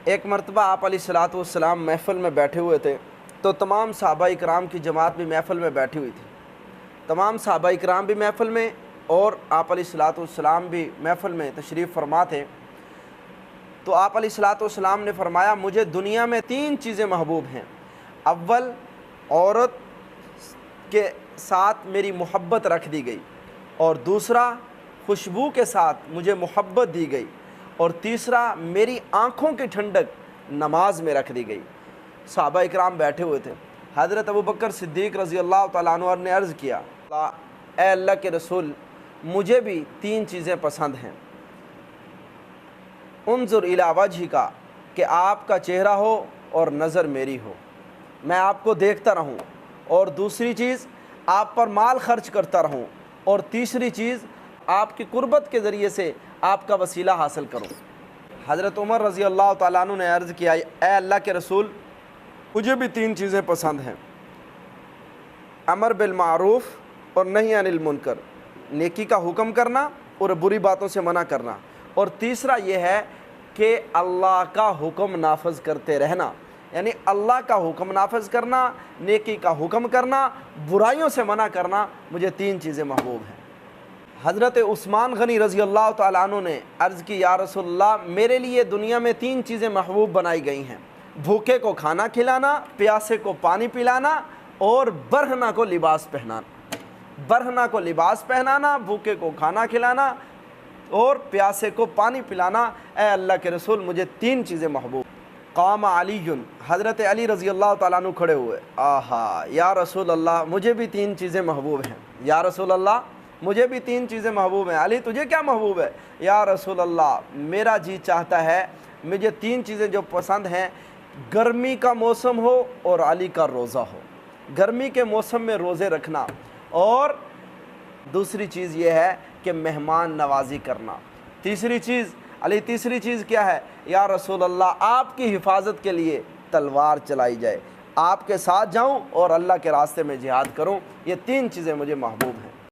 ایک مرتبہ آپ علیہ السلام محفل میں بیٹھے ہوئے تھے تو تمام صحابہ اکرام کی جماعت بھی محفل میں بیٹھی ہوئی تھی. تمام صحابہ اکرام بھی محفل میں اور آپ علیہ السلام بھی محفل میں تشریف فرما تھے. تو آپ علیہ السلام نے فرمایا مجھے دنیا میں 3 چیزیں محبوب ہیں. اول، عورت کے ساتھ میری محبت رکھ دی گئی، اور دوسرا، خوشبو کے ساتھ مجھے محبت دی گئی، اور تیسرا، میری آنکھوں کی ٹھنڈک نماز میں رکھ دی گئی. صحابہ اکرام بیٹھے ہوئے تھے. حضرت ابوبکر صدیق رضی اللہ تعالیٰ عنہ نے عرض کیا اے اللہ کے رسول مجھے بھی 3 چیزیں پسند ہیں. انظر الی وجہک، کہ آپ کا چہرہ ہو اور نظر میری ہو، میں آپ کو دیکھتا رہوں، اور دوسری چیز آپ پر مال خرچ کرتا رہوں، اور تیسری چیز آپ کی قربت کے ذریعے سے آپ کا وسیلہ حاصل کروں. حضرت عمر رضی اللہ تعالیٰ عنہ نے عرض کیا اے اللہ کے رسول مجھے بھی 3 چیزیں پسند ہیں، امر بالمعروف اور نہی عن المنکر، نیکی کا حکم کرنا اور بری باتوں سے منع کرنا، اور تیسرا یہ ہے کہ اللہ کا حکم نافذ کرتے رہنا، یعنی اللہ کا حکم نافذ کرنا، نیکی کا حکم کرنا، برائیوں سے منع کرنا. مجھے 3 چیزیں محبوب ہیں. حضرت عثمان غنی رضی اللہ تعالیٰ عنہ نے عرض کی یا رسول اللہ میرے لیے دنیا میں 3 چیزیں محبوب بنائی گئی ہیں، بھوکے کو کھانا کھلانا، پیاسے کو پانی پلانا، اور برہنہ کو لباس پہنانا. برہنہ کو لباس پہنانا، بھوکے کو کھانا کھلانا اور پیاسے کو پانی پلانا. اے اللہ کے رسول مجھے 3 چیزیں محبوب. قام علی، حضرت علی رضی اللہ تعالیٰ عنہ کھڑے ہوئے. آہا یا رسول اللہ مجھے بھی 3 چیزیں محبوب ہیں. یا رسول اللہ مجھے بھی 3 چیزیں محبوب ہیں. علی تجھے کیا محبوب ہے؟ یا رسول اللہ میرا جی چاہتا ہے مجھے 3 چیزیں جو پسند ہیں، گرمی کا موسم ہو اور علی کا روزہ ہو. گرمی کے موسم میں روزے رکھنا، اور دوسری چیز یہ ہے کہ مہمان نوازی کرنا. تیسری چیز علی تیسری چیز کیا ہے؟ یا رسول اللہ آپ کی حفاظت کے لیے تلوار چلائی جائے، آپ کے ساتھ جاؤں اور اللہ کے راستے میں جہاد کروں. یہ 3 چیزیں مجھے محبوب ہیں.